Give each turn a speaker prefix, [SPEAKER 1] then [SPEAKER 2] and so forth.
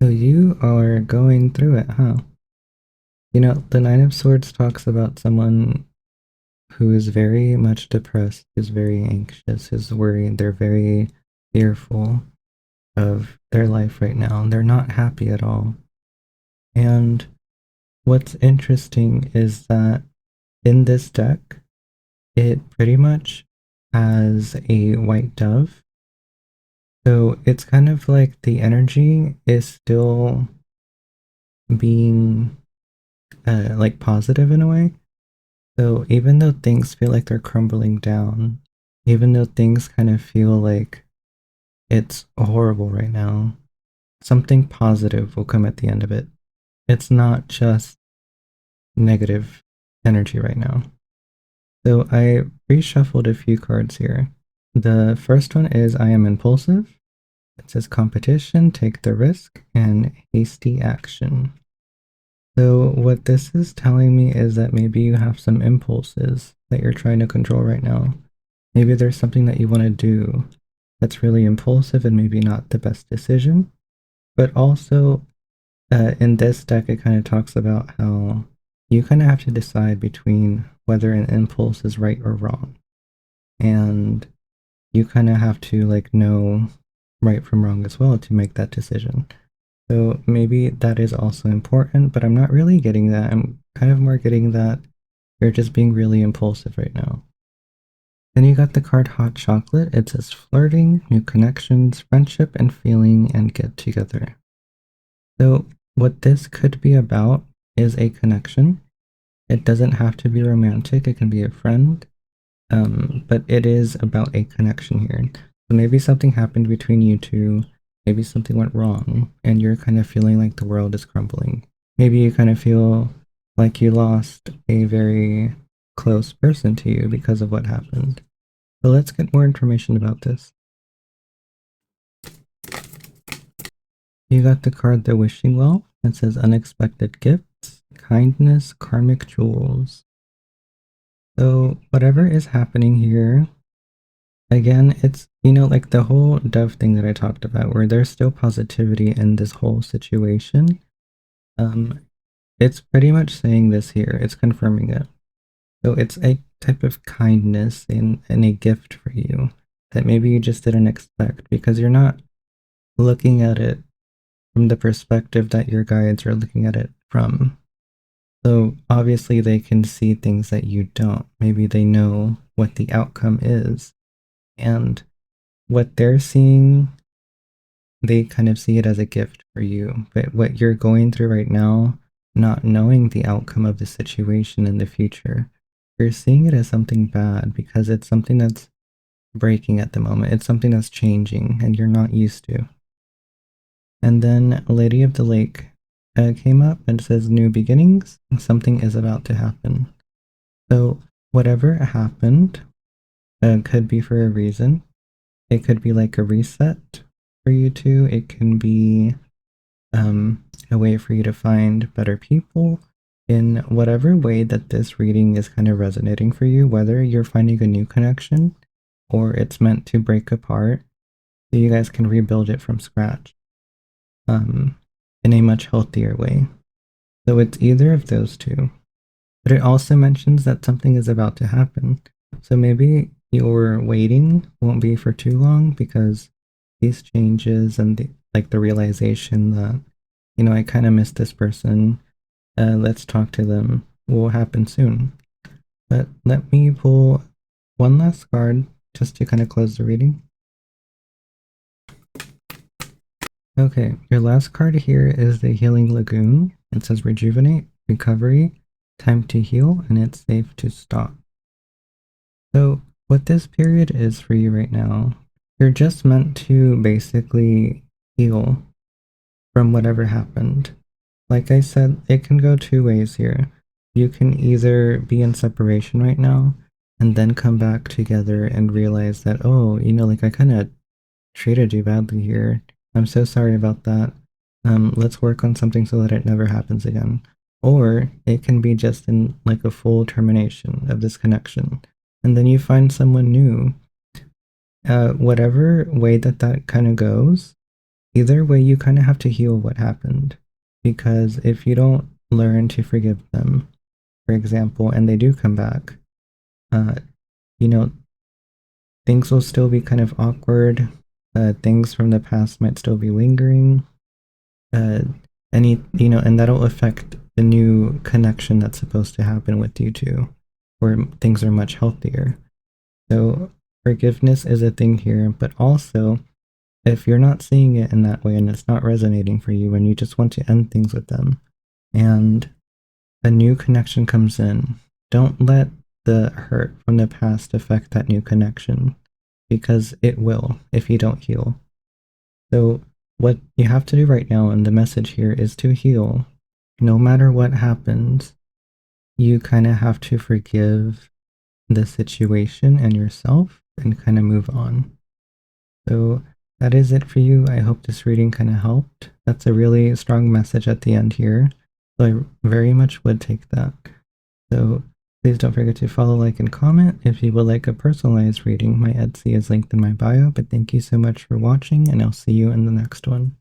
[SPEAKER 1] So you are going through it, huh? The Nine of Swords talks about someone who is very much depressed, who's very anxious, who's worried, they're very fearful of their life right now. They're not happy at all. And what's interesting is that in this deck, it pretty much has a white dove. So it's kind of like the energy is still being like positive in a way. So even though things feel like they're crumbling down, even though things kind of feel like it's horrible right now, something positive will come at the end of it. It's not just negative energy right now. So I reshuffled a few cards here. The first one is I am impulsive. It says competition, take the risk, and hasty action. So what this is telling me is that maybe you have some impulses that you're trying to control right now. Maybe there's something that you want to do that's really impulsive and maybe not the best decision. But also, in this deck, it kind of talks about how you kind of have to decide between whether an impulse is right or wrong. And you kind of have to like know right from wrong as well to make that decision. So maybe that is also important, but I'm not really getting that. I'm kind of more getting that you're just being really impulsive right now. Then you got the card Hot Chocolate. It says flirting, new connections, friendship and feeling, and get together. So, what this could be about is a connection. It doesn't have to be romantic, it can be a friend, but it is about a connection here. So, maybe something happened between you two, maybe something went wrong, and you're kind of feeling like the world is crumbling. Maybe you kind of feel like you lost a very close person to you because of what happened. So let's get more information about this. You got the card The Wishing Well. It says unexpected gifts, kindness, karmic jewels. So whatever is happening here, again, it's, like the whole dove thing that I talked about, where there's still positivity in this whole situation. Um, it's pretty much saying this here. It's confirming it. So it's a type of kindness and a gift for you that maybe you just didn't expect because you're not looking at it from the perspective that your guides are looking at it from. So obviously they can see things that you don't. Maybe they know what the outcome is. And what they're seeing, they kind of see it as a gift for you. But what you're going through right now, not knowing the outcome of the situation in the future, you're seeing it as something bad because it's something that's breaking at the moment. It's something that's changing and you're not used to. And then Lady of the Lake came up and says new beginnings. Something is about to happen. So whatever happened could be for a reason. It could be like a reset for you two. It can be a way for you to find better people in whatever way that this reading is kind of resonating for you, whether you're finding a new connection or it's meant to break apart so you guys can rebuild it from scratch um, in a much healthier way. So it's either of those two. But it also mentions that something is about to happen. So maybe your waiting won't be for too long because these changes and the realization that, I kind of miss this person. Let's talk to them will happen soon. But let me pull one last card just to kind of close the reading. Okay, your last card here is the Healing Lagoon. It says rejuvenate, recovery, time to heal, and it's safe to stop. So, what this period is for you right now, you're just meant to basically heal from whatever happened. Like I said, it can go two ways here. You can either be in separation right now and then come back together and realize that, oh, like I kind of treated you badly here. I'm so sorry about that. Let's work on something so that it never happens again. Or it can be just in like a full termination of this connection. And then you find someone new. Whatever way that kind of goes, either way, you kind of have to heal what happened. Because if you don't learn to forgive them, for example, and they do come back, uh, you know, things will still be kind of awkward. Things from the past might still be lingering. Uh, and that'll affect the new connection that's supposed to happen with you two, where things are much healthier. So forgiveness is a thing here, but also if you're not seeing it in that way and it's not resonating for you and you just want to end things with them and a new connection comes in, don't let the hurt from the past affect that new connection because it will if you don't heal. So, what you have to do right now, and the message here is to heal. No matter what happens, you kind of have to forgive the situation and yourself and kind of move on. So, that is it for you. I hope this reading kind of helped. That's a really strong message at the end here. So, I very much would take that. So, please don't forget to follow, like, and comment. If you would like a personalized reading, my Etsy is linked in my bio. But thank you so much for watching, and I'll see you in the next one.